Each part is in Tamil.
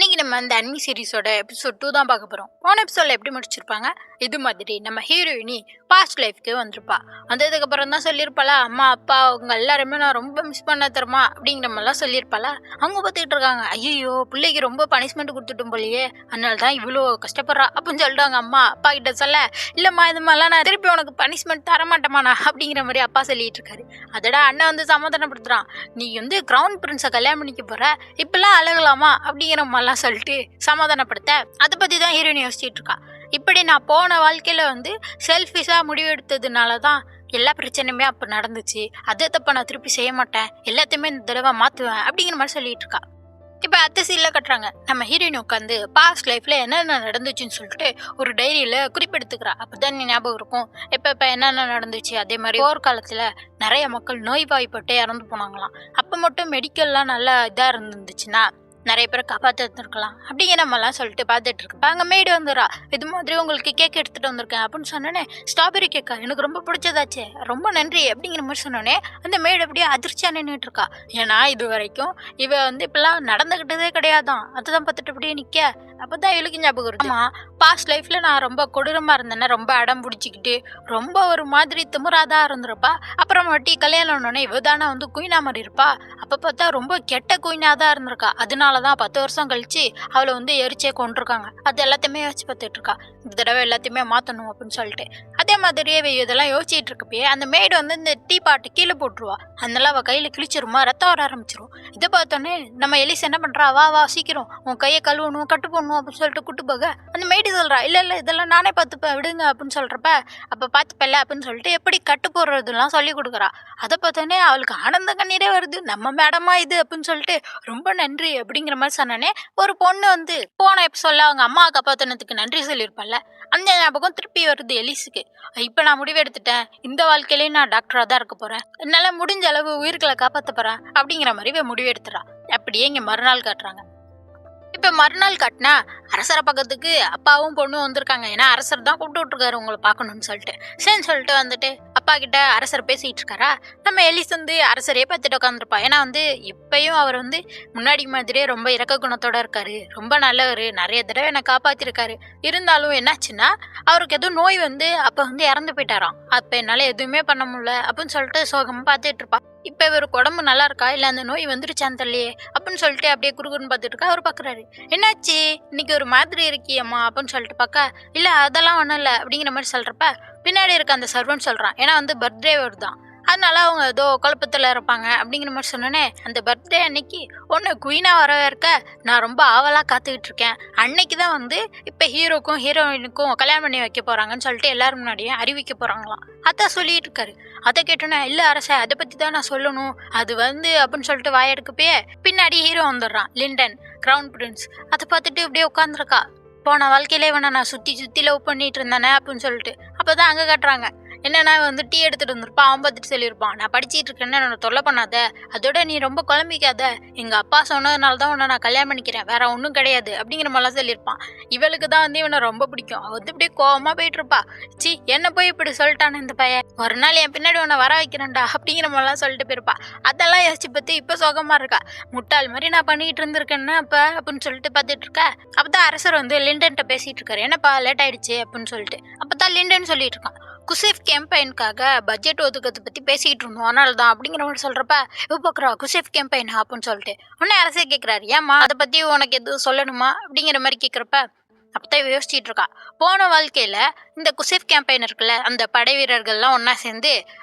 இன்னைக்கு நம்ம அந்த அனிமி சீரிஸோட எபிசோட் 2 தான் பார்க்க போறோம். போன எபிசோட்ல எப்படி முடிச்சிருப்பாங்க, இது மாதிரி நம்ம ஹீரோயினி பாஸ்ட் லைஃப்க்கு வந்திருப்பா. வந்ததுக்கு அப்புறம் தான் சொல்லியிருப்பாளா, அம்மா அப்பா அவங்க எல்லாருமே நான் ரொம்ப மிஸ் பண்ண தருமா அப்படிங்கிற மாதிரிலாம் சொல்லியிருப்பாளா. அவங்க பார்த்துக்கிட்டு இருக்காங்க, ஐயோ பிள்ளைக்கு ரொம்ப பனிஷ்மெண்ட் கொடுத்துட்டும் போலியே, அதனால தான் இவ்வளோ கஷ்டப்படுறா அப்படின்னு சொல்லிட்டாங்க. அம்மா அப்பா கிட்ட சொல்ல, இல்லம்மா இது மாதிரிலாம் நான் திருப்பி உனக்கு பனிஷ்மெண்ட் தர மாட்டேமாண்ணா அப்படிங்கிற மாதிரி அப்பா சொல்லிட்டு இருக்காரு. அதோட அண்ணன் வந்து சமாதானப்படுத்துறான், நீ வந்து கிரவுண்ட் பிரின்ஸை கல்யாணம் பண்ணிக்க போற, இப்பெல்லாம் அழகலாமா அப்படிங்கிற மாதிரிலாம் சொல்லிட்டு சமாதானப்படுத்த, அதை பத்தி தான் ஹீரோயின் யோசிச்சுட்டு இருக்கா. இப்படி நான் போன வாழ்க்கையில வந்து செல்ஃபிஷா முடிவெடுத்ததுனால தான் எல்லா பிரச்சனையுமே அப்போ நடந்துச்சு, அதே தப்ப நான் திருப்பி செய்ய மாட்டேன், எல்லாத்தையுமே இந்த தடவை மாற்றுவேன் அப்படிங்கிற மாதிரி சொல்லிட்டு இருக்கா. இப்போ அத்தை சீலில் கட்டுறாங்க, நம்ம ஹீரோயின் உட்காந்து பாஸ்ட் லைஃப்பில் என்னென்ன நடந்துச்சுன்னு சொல்லிட்டு ஒரு டைரியில் குறிப்பெடுத்துக்கிறா. அப்போ தான் ஞாபகம் இருக்கும் இப்போ என்னென்ன நடந்துச்சு. அதே மாதிரி போர்க்காலத்தில் நிறைய மக்கள் நோய்வாய்ப்பட்டு இறந்து போனாங்களாம். அப்போ மட்டும் மெடிக்கல்லாம் நல்லா இதாக இருந்துச்சுன்னா நிறைய பேரை காப்பாற்றிருக்கலாம் அப்படிங்கிற மாதிரிலாம் சொல்லிட்டு பார்த்துட்டு இருக்கு. அங்கே மேய்டு வந்துடுறா, இது மாதிரி உங்களுக்கு கேக் எடுத்துகிட்டு வந்திருக்கேன் அப்படின்னு சொன்னோன்னே, ஸ்ட்ராபெரி கேக்கா, எனக்கு ரொம்ப பிடிச்சதாச்சே, ரொம்ப நன்றி அப்படிங்கிற மாதிரி சொன்னோன்னே அந்த மேய்டு அப்படியே அதிர்ச்சியாக நின்றுட்டு இருக்கா. ஏன்னா இது வரைக்கும் இவ வந்து இப்பெல்லாம் நடந்துக்கிட்டதே கிடையாதான், அதுதான் பார்த்துட்டு அப்படியே நிற்க. அப்போ தான் இவளுக்கு ஞாபகம் இருக்கு, ஆமாம் பாஸ்ட் லைஃப்பில் நான் ரொம்ப கொடூரமாக இருந்தேன்னா, ரொம்ப அடம் பிடிச்சிக்கிட்டு ரொம்ப ஒரு மாதிரி திமுறாதான் இருந்திருப்பா. அப்புறமாட்டி கல்யாணம் ஆனோடனே இவ தானே வந்து குயினா மாதிரி இருப்பா. அப்போ பார்த்தா ரொம்ப கெட்ட குயினாக தான் இருந்திருக்கா. அதனால தான் 10 வருஷம் கழிச்சு அவளை வந்து எரிச்சே கொண்டிருக்காங்க. அது எல்லாத்தையுமே யோசிச்சு பார்த்துட்டு இருக்கா, இந்த தடவை எல்லாத்தையுமே மாற்றணும் அப்படின்னு சொல்லிட்டு. அதே மாதிரியே இதெல்லாம் யோசிச்சுட்டு இருக்கப்பயே அந்த மேய்டு வந்து இந்த டீ பாட்டு கீழே போட்டுருவா. அதனால அவள் கையில் கிழிச்சிருமா, ரத்தம் வர ஆரம்பிச்சிரும். இதை பார்த்தோன்னே நம்ம எலிஸ் என்ன பண்ணுறா, வா வா சீக்கிரம் உன் கையை கழுவணும், கட்டு போடணும் அப்படின்னு சொல்லிட்டு கூட்டு போக அந்த மேய்டு சொல்கிறா, இல்லை இல்லை இதெல்லாம் நானே பார்த்துப்பேன் விடுங்க அப்படின்னு சொல்கிறப்ப, அப்போ பார்த்துப்பல அப்படின்னு சொல்லிட்டு எப்படி கட்டு போடுறதுலாம் சொல்லி கொடுக்குறா. அதை பார்த்தோன்னே அவளுக்கு ஆனந்த கண்ணீரே வருது, நம்ம மேடமா இது அப்படின்னு சொல்லிட்டு ரொம்ப நன்றி அப்படிங்கிற மாதிரி சொன்னோன்னே, ஒரு பொண்ணு வந்து போன எபிசோட்ல அவங்க அம்மா காப்பாத்தினதுக்கு நன்றி சொல்லியிருப்பாள்ல, அந்த ஞாபகம் திருப்பி வருது எலிஸுக்கு. இப்போ நான் முடிவு எடுத்துட்டேன், இந்த வாழ்க்கையிலேயே நான் டாக்டராக தான் இருக்க போகிறேன், என்னால் முடிஞ்ச அளவு உயிர்களை காப்பாற்ற போகிறேன் அப்படிங்கிற மாதிரி முடிவு எடுத்துறா. அப்படியே இங்கே மறுநாள் காட்டுறாங்க. இப்போ மறுநாள் காட்டினா அரசரை பக்கத்துக்கு அப்பாவும் பொண்ணும் வந்திருக்காங்க. ஏன்னா அரசர் தான் கூப்பிட்டு விட்டுருக்காரு உங்களை பார்க்கணும்னு சொல்லிட்டு. சரின்னு சொல்லிட்டு வந்துட்டு அப்பா கிட்ட அரசர் பேசிகிட்டு இருக்காரா. நம்ம எலிஸ் வந்து அரசரே பார்த்துட்டு உட்காந்துருப்பா. ஏன்னா வந்து இப்பயும் அவர் வந்து முன்னாடி மாதிரியே ரொம்ப இறக்க குணத்தோட இருக்காரு, ரொம்ப நல்லவர், நிறைய தடவை என்னை காப்பாற்றிருக்காரு. இருந்தாலும் என்னாச்சுன்னா அவருக்கு எதுவும் நோய் வந்து அப்போ வந்து இறந்து போயிட்டாராம். அப்போ என்னால் எதுவுமே பண்ண முடியல அப்படின்னு சொல்லிட்டு சோகமாக பார்த்துட்டு இருப்பா. இப்போ இவருக்கு உடம்பு நல்லா இருக்கா இல்லை அந்த நோய் வந்துருச்சான்னு தெரியலையே அப்படின்னு சொல்லிட்டு அப்படியே குறுகுறுன்னு பார்த்துட்டு இருக்கா. அவர் பார்க்குறாரு, என்னாச்சு இன்னைக்கு ஒரு மாதிரி இருக்கியம்மா அப்படின்னு சொல்லிட்டு பார்க்க, இல்லை அதெல்லாம் ஒன்றும் இல்லை அப்படிங்கிற மாதிரி சொல்கிறப்ப பின்னாடி இருக்க அந்த சர்வன்ட் சொல்கிறான், ஏன்னா வந்து பர்த்டே வருதான், அதனால அவங்க ஏதோ குழப்பத்தில் இருப்பாங்க அப்படிங்கிற மாதிரி சொன்னோன்னே, அந்த பர்த்டே அன்னைக்கு ஒன்று குயினாக வரவேற்க நான் ரொம்ப ஆவலாக காத்துக்கிட்டு இருக்கேன், அன்னைக்கு தான் வந்து இப்போ ஹீரோக்கும் ஹீரோயினுக்கும் கல்யாணம் பண்ணி வைக்க போகிறாங்கன்னு சொல்லிட்டு எல்லாரும் முன்னாடியே அறிவிக்க போகிறாங்களாம். அதான் சொல்லிட்டு இருக்காரு. அதை கேட்டோன்னே, இல்லை அரசே அதை பற்றி தான் நான் சொல்லணும், அது வந்து அப்படின்னு சொல்லிட்டு வாயெடுக்கப்பே பின்னாடி ஹீரோ வந்துடுறான், லிண்டன் கிரவுன் பிரின்ஸ். அதை பார்த்துட்டு இப்படியே உட்காந்துருக்கா. போன வாழ்க்கையிலே வேணா நான் சுற்றி லவ் பண்ணிட்டு இருந்தேனே அப்படின்னு சொல்லிட்டு. அப்போ தான் அங்கே காட்டுறாங்க, என்னன்னா வந்து டீ எடுத்துகிட்டு வந்திருப்பான். அவன் பார்த்துட்டு சொல்லியிருப்பான், நான் படிச்சிட்டு இருக்கேன்னு என்னை தொல்லை பண்ணாத, அதோட நீ ரொம்ப குழம்பிக்காத, எங்கள் அப்பா சொன்னதுனால தான் உன்னை நான் கல்யாணம் பண்ணிக்கிறேன், வேற ஒன்றும் கிடையாது அப்படிங்கிற மாதிரிலாம் சொல்லியிருப்பான். இவளுக்கு தான் வந்து இவனை ரொம்ப பிடிக்கும். அவள் வந்து இப்படியே கோவமாக போயிட்டு இருப்பா. சி என்ன போய் இப்படி சொல்லிட்டானே இந்த பையன், ஒரு நாள் என் பின்னாடி உன்னை வர வைக்கிறேன்டா அப்படிங்கிற மாதிரிலாம் சொல்லிட்டு போயிருப்பா. அதெல்லாம் யோசிச்சு பார்த்து இப்போ சோகமாக இருக்கா. முட்டாள் மாதிரி நான் பண்ணிக்கிட்டு இருந்திருக்கேன்னா அப்போ அப்படின்னு சொல்லிட்டு பார்த்துட்டு இருக்கா. அப்போ தான் அரசர் வந்து லிண்டன்ட்ட பேசிகிட்டு இருக்காரு, என்னப்பா லேட் ஆயிடுச்சு அப்படின்னு சொல்லிட்டு. அப்போ தான் லிண்டன் சொல்லிட்டு இருக்கான், குசேஃப் கேம்பெயினுக்காக பட்ஜெட் ஒதுக்கத்தை பற்றி பேசிக்கிட்டு இருந்தோம், அதனால தான் அப்படிங்கிற மாதிரி சொல்கிறப்ப இப்போ பார்க்குறா, குசேஃப் கேம்பெயின் அப்படின்னு சொல்லிட்டு. உடனே அரசே கேட்குறாரு, ஏம்மா அதை பற்றி உனக்கு எதுவும் சொல்லணுமா அப்படிங்கிற மாதிரி கேட்குறப்ப அப்பதான் யோசிச்சுட்டு இருக்கா. போன வாழ்க்கையில் இந்த குசேஃப் கேம்பெயின் இருக்குல்ல, அந்த படை வீரர்கள்லாம் ஒன்றா சேர்ந்து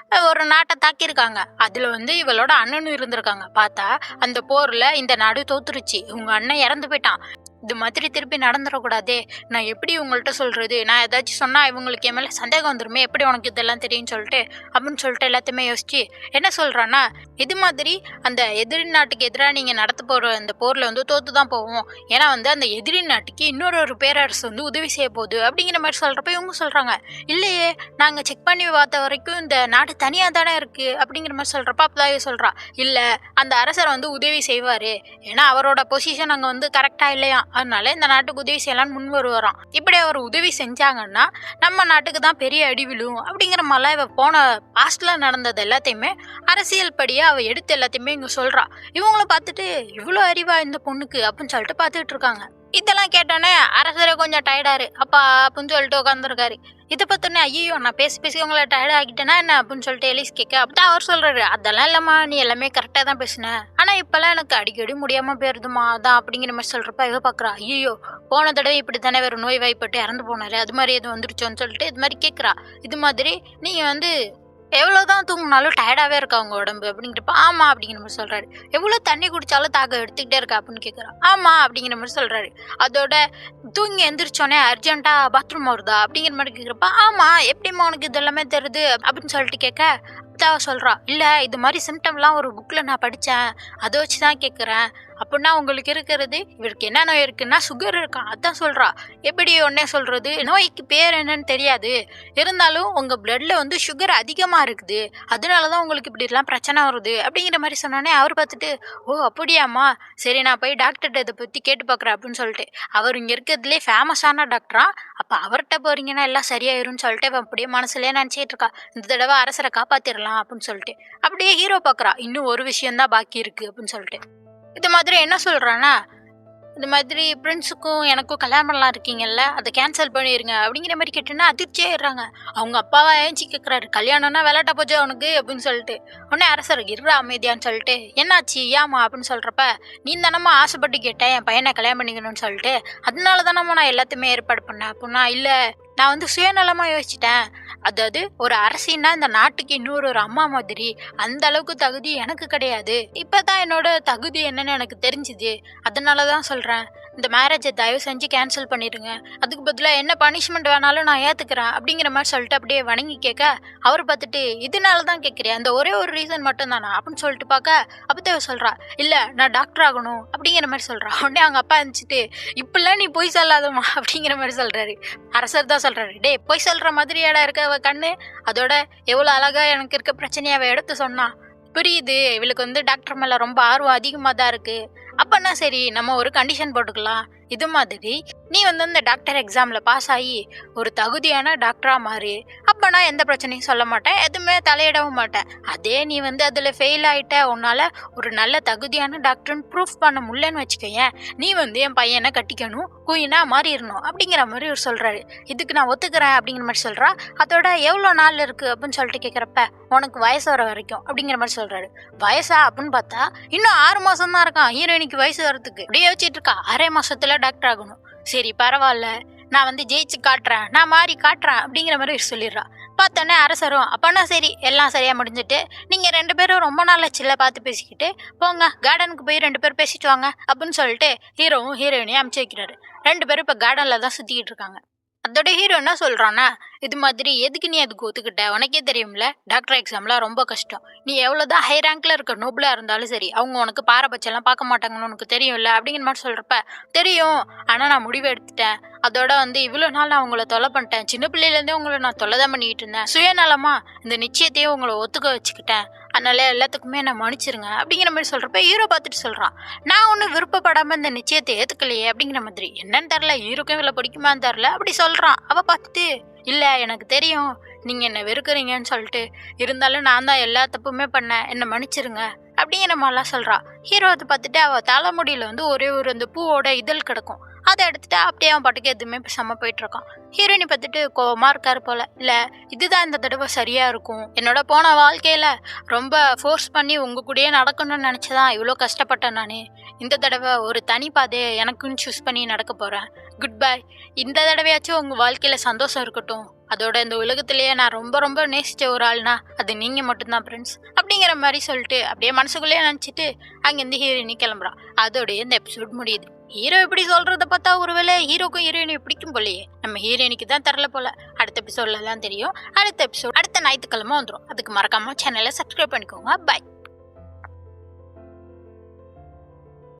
ஒரு நாட்டை தாக்கியிருக்காங்க. அதில் வந்து இவளோட அண்ணனும் இருந்திருக்காங்க. பார்த்தா அந்த போரில் இந்த நாடு தோத்துருச்சு, உங்கள் அண்ணன் இறந்து போயிட்டான். இது மாதிரி திருப்பி நடந்துடக்கூடாதே, நான் எப்படி உங்கள்கிட்ட சொல்கிறது, நான் ஏதாச்சும் சொன்னால் இவங்களுக்கு என் மேலே சந்தேகம் வந்துருமே, எப்படி உனக்கு இதெல்லாம் தெரியும்னு சொல்லிட்டு அப்படின்னு சொல்லிட்டு எல்லாத்தையுமே யோசிச்சு என்ன சொல்கிறான்னா, இது மாதிரி அந்த எதிரி நாட்டுக்கு எதிராக நீங்கள் நடத்த போகிற அந்த போரில் வந்து தோற்று தான் போவோம், ஏன்னா வந்து அந்த எதிரி நாட்டுக்கு இன்னொரு பேரரசு வந்து உதவி செய்ய போகுது அப்படிங்கிற மாதிரி சொல்கிறப்ப இவங்க சொல்கிறாங்க, இல்லையே நாங்கள் செக் பண்ணி பார்த்த வரைக்கும் இந்த நாடு தனியாக தானே இருக்குது அப்படிங்கிற மாதிரி சொல்கிறப்ப அப்போதான் சொல்கிறா, இல்லை அந்த அரசர் வந்து உதவி செய்வார், ஏன்னா அவரோட பொசிஷன் அங்கே வந்து கரெக்டாக இல்லையா, அதனால இந்த நாட்டுக்கு உதவி செய்யலாம்னு முன் வருவாராம். இப்படி அவர் உதவி செஞ்சாங்கன்னா நம்ம நாட்டுக்கு தான் பெரிய அடி விழும் அப்படிங்கிற மாதிரிலாம் இவ போன பாஸ்ட்ல நடந்தது எல்லாத்தையுமே அரசியல் படியா அவ எடுத்து எல்லாத்தையுமே இங்க சொல்றா. இவங்களும் பார்த்துட்டு இவ்வளோ அறிவா இந்த பொண்ணுக்கு அப்படின்னு சொல்லிட்டு பார்த்துட்டு இருக்காங்க. இதெல்லாம் கேட்டோன்னே அரசரை கொஞ்சம் டயர்டாரு அப்பா அப்படின்னு சொல்லிட்டு உட்காந்துருக்காரு. இதை பார்த்தோன்னே ஐயோ நான் பேசி பேசி உங்களை டயர்ட் ஆகிட்டேனா என்ன அப்படின்னு சொல்லிட்டு எலிஸ் கேட்க அப்பதான் அவர் சொல்றாரு அதெல்லாம் இல்லம்மா நீ எல்லாமே கரெக்டாக தான் பேசுன ஆனா இப்பெல்லாம் எனக்கு அடிக்கடி முடியாம போயிருதுமா அதான் அப்படிங்கிற மாதிரி சொல்றப்ப இவ பாக்குறா ஐயோ போன தடவை இப்படி தானே வேற நோய் வாய்ப்பட்டு இறந்து போனாரு அது மாதிரி எதுவும் வந்துருச்சோன்னு சொல்லிட்டு இது மாதிரி கேட்குறா. இது மாதிரி நீங்க வந்து எவ்வளோதான் தூங்கினாலும் டயர்டாகவே இருக்கா அவங்க உடம்பு அப்படிங்கிறப்ப ஆமா அப்படிங்கிற மாதிரி சொல்றாரு. எவ்வளோ தண்ணி குடிச்சாலும் தாகம் எடுத்துக்கிட்டே இருக்கா அப்படின்னு கேட்குறா. ஆமா அப்படிங்கிற மாதிரி சொல்றாரு. அதோட தூங்கி எந்திரிச்சோடனே அர்ஜென்ட்டா பாத்ரூம் வருதா அப்படிங்கிற மாதிரி கேட்குறப்ப ஆமா எப்படிம்மா உனக்கு இது எல்லாமே தெரியுது அப்படின்னு சொல்லிட்டு கேட்க சொல்றா இல்ல இது மாதிரி சிம்டம்லாம் ஒரு புக்ல நான் படிச்சேன் அதை வச்சுதான் கேட்குறேன். அப்படின்னா உங்களுக்கு இருக்கிறது இவருக்கு என்ன நோய் இருக்குன்னா சுகர் இருக்கா அதான் சொல்றா. எப்படி உடனே சொல்றது நோய்க்கு பேர் என்னன்னு தெரியாது இருந்தாலும் உங்க பிளட்ல வந்து சுகர் அதிகமா இருக்குது அதனாலதான் உங்களுக்கு இப்படி எல்லாம் பிரச்சனை வருது அப்படிங்கிற மாதிரி சொன்னோடனே அவர் பார்த்துட்டு ஓ அப்படியாம்மா சரி நான் போய் டாக்டர்கிட்ட இதை பத்தி கேட்டு பாக்குறேன் அப்படின்னு சொல்லிட்டு அவர் இங்க இருக்கிறதுலே ஃபேமஸான டாக்டரா அப்ப அவர்கிட்ட போறீங்கன்னா எல்லாம் சரியாயிரும்னு சொல்லிட்டு அப்படியே மனசுலயே நினைச்சிட்டு இருக்கா இந்த தடவை அரசரை காப்பாத்திரலாம் அப்படின்னு சொல்லிட்டு அப்படியே ஹீரோ பாக்குறா இன்னும் ஒரு விஷயம் தான் பாக்கி இருக்கு அப்படின்னு சொல்லிட்டு இது மாதிரி என்ன சொல்றான்னா இந்த மாதிரி பிரின்ஸுக்கும் எனக்கும் கல்யாணம்லாம் இருக்கீங்கல்ல அதை கேன்சல் பண்ணிடுங்க அப்படிங்கிற மாதிரி கேட்டோன்னா அதிர்ச்சியே ஏறாங்க. அவங்க அப்பாவா ஏஞ்சி கேட்குறாரு கல்யாணம்னா விளையாட்ட போச்சு அவனுக்கு அப்படின்னு சொல்லிட்டு உடனே அரசர் இருறா அமைதியான்னு சொல்லிட்டு என்னாச்சு ஏமா அப்படின்னு சொல்றப்ப நீ தானம்மா ஆசைப்பட்டு கேட்டேன் என் பையனை கல்யாணம் பண்ணிக்கணும்னு சொல்லிட்டு அதனால தானம்மா நான் எல்லாத்தையுமே ஏற்பாடு பண்ணேன் அப்படின்னா இல்லை நான் வந்து சுயநலமா யோசிச்சிட்டேன். அதாவது ஒரு அரசின்னா இந்த நாட்டுக்கு இன்னொரு ஒரு அம்மா மாதிரி அந்த அளவுக்கு தகுதி எனக்கு கிடையாது. இப்பதான் என்னோட தகுதி என்னன்னு எனக்கு தெரிஞ்சுது அதனாலதான் சொல்றேன் இந்த மேரேஜை தயவு செஞ்சு கேன்சல் பண்ணிடுங்க அதுக்கு பதிலாக என்ன பனிஷ்மெண்ட் வேணாலும் நான் ஏத்துக்கிறேன் அப்படிங்கிற மாதிரி சொல்லிட்டு அப்படியே வணங்கி கேட்க அவர் பார்த்துட்டு இதனால தான் கேட்குறேன் அந்த ஒரே ஒரு ரீசன் மட்டும் தானா அப்படின்னு சொல்லிட்டு பார்க்க அப்பதான் சொல்றா இல்ல நான் டாக்டர் ஆகணும் அப்படிங்கிற மாதிரி சொல்றா. உடனே அவங்க அப்பா இருந்துச்சுட்டு இப்பெல்லாம் நீ பொய் சொல்லாதம்மா அப்படிங்கிற மாதிரி சொல்றாரு. அரசர் தான் சொல்றாரு டே பொய் சொல்ற மாதிரியாடா இருக்க அவ கண்ணு அதோட எவ்வளவு அழகா எனக்கு இருக்க பிரச்சனையை அவ எடுத்து சொன்னா புரியுது இவளுக்கு வந்து டாக்டர் மேல ரொம்ப ஆர்வம் அதிகமாக தான் இருக்கு அப்பன்னா சரி நம்ம ஒரு கண்டிஷன் போட்டுக்கலாம் இது மாதிரி நீ வந்து இந்த டாக்டர் எக்ஸாம்ல பாஸ் ஆகி ஒரு தகுதியான டாக்டரா மாறி அப்ப நான் எந்த பிரச்சனையும் சொல்ல மாட்டேன் எதுவுமே தலையிடவும் மாட்டேன். அதே நீ வந்து அதுல ஃபெயில் ஆயிட்ட உன்னால ஒரு நல்ல தகுதியான டாக்டர்னு ப்ரூஃப் பண்ண முடியலன்னு வச்சுக்கேன் நீ வந்து என் பையனை கட்டிக்கணும் குயினா மாறிடணும் அப்படிங்கிற மாதிரி இவர் சொல்றாரு. இதுக்கு நான் ஒத்துக்கிறேன் அப்படிங்கிற மாதிரி சொல்றா. அதோட எவ்வளவு நாள் இருக்கு அப்படின்னு சொல்லிட்டு கேட்குறப்ப உனக்கு வயசு வர வரைக்கும் அப்படிங்கிற மாதிரி சொல்றாரு. வயசா அப்படின்னு பார்த்தா இன்னும் 6 மாசம் தான் இருக்கான் ஹீரோயினுக்கு வயசு வரதுக்கு அப்படியே வச்சுட்டு இருக்கா 6 மாசத்துல டாக்டர் ஆகணும். சரி பரவாயில்ல நான் வந்து ஜெயிச்சு காட்டுறேன் நான் மாறி காட்டுறேன் அப்படிங்கிற மாதிரி சொல்லிடுறா. பார்த்தோன்னே அரசரும் அப்பனா சரி எல்லாம் சரியா முடிஞ்சுட்டு நீங்க 2 பேரும் ரொம்ப நாள் சில்ல பார்த்து பேசிக்கிட்டு போங்க கார்டனுக்கு போய் 2 பேரும் பேசிட்டு வாங்க அப்படின்னு சொல்லிட்டு ஹீரோவும் ஹீரோயினையும் அமுச்சு வைக்கிறாரு. 2 பேரும் இப்ப கார்டன்ல தான் சுத்திக்கிட்டு இருக்காங்க. அதோட ஹீரோ என்ன சொல்றான்னா இது மாதிரி எதுக்கு நீ அதுக்கு ஒத்துக்கிட்ட உனக்கே தெரியும்ல டாக்டர் எக்ஸாம்லாம் ரொம்ப கஷ்டம் நீ எவ்வளவுதான் ஹை ரேங்க்ல இருக்க நோபலா இருந்தாலும் சரி அவங்க உனக்கு பாரபட்சம்லாம் பார்க்க மாட்டாங்கன்னு உனக்கு தெரியும்ல அப்படிங்கிற மாதிரி சொல்றப்ப தெரியும் ஆனா நான் முடிவு எடுத்துட்டேன் அதோட வந்து இவ்வளவு நாள் நான் உங்களை தொலை பண்ணிட்டேன் சின்ன பிள்ளையிலேருந்தே உங்களை நான் தொலைதான் பண்ணிட்டு இருந்தேன் சுயநலமா இந்த நிச்சயத்தையும் உங்களை ஒத்துக்க வச்சுக்கிட்டேன் அதனால எல்லாத்துக்குமே நான் மன்னிச்சிருங்க அப்படிங்கிற மாதிரி சொல்றப்ப ஹீரோ பார்த்துட்டு சொல்றான் நான் ஒன்னும் விருப்பப்படாம இந்த நிச்சயத்தை ஏத்துக்கலையே அப்படிங்கிற மாதிரி என்னன்னு தெரில ஹீரோக்கும் இவ்வளவு பிடிக்குமான்னு தெரில அப்படி சொல்றான். அவ பார்த்துட்டு இல்ல எனக்கு தெரியும் நீங்க என்ன வெறுக்கிறீங்கன்னு சொல்லிட்டு இருந்தாலும் நான் தான் எல்லா தப்புமே பண்ணேன் என்ன மன்னிச்சிருங்க அப்படிங்கிற மாதிரிலாம் சொல்றா. ஹீரோ அதை பார்த்துட்டு அவ தலைமுடியில வந்து ஒரே ஒரு அந்த பூவோட இதழ் கிடக்கும் அதை எடுத்துட்டு அப்படியே அவன் பாட்டுக்கு எதுவுமே பேசாம போயிட்டு இருக்கான். ஹீரோயினி பார்த்துட்டு கோவமா இருக்காரு போல இல்ல இதுதான் இந்த தடவை சரியா இருக்கும் என்னோட போன வாழ்க்கையில ரொம்ப ஃபோர்ஸ் பண்ணி உங்க கூடயே நடக்கணும்னு நினைச்சதான் இவ்வளோ கஷ்டப்பட்டேன் நானு இந்த தடவை ஒரு தனி பாதையை எனக்குன்னு சூஸ் பண்ணி நடக்க போறேன் குட் பை இந்த தடவையாச்சும் உங்க வாழ்க்கையில சந்தோஷம் இருக்கட்டும் அதோட இந்த உலகத்திலேயே நான் ரொம்ப ரொம்ப நேசிச்ச ஒரு ஆள்னா அது நீங்க மட்டும்தான் ஃப்ரெண்ட்ஸ் அப்படிங்கிற மாதிரி சொல்லிட்டு அப்படியே மனசுக்குள்ளேயே நினச்சிட்டு அங்கேருந்து ஹீரோயினி கிளம்புறான். அதோடய இந்த எபிசோட் முடியுது. ஹீரோ இப்படி சொல்றத பார்த்தா ஒருவேளை ஹீரோக்கும் ஹீரோயினும் பிடிக்கும் போலயே நம்ம ஹீரோயினுக்கு தான் தரல போல. அடுத்த எபிசோட்ல தான் தெரியும். அடுத்த எபிசோட் அடுத்த ஞாயிற்றுக்கிழமை வந்துடும். அதுக்கு மறக்காம சேனலை சப்ஸ்கிரைப் பண்ணிக்கோங்க. பாய்.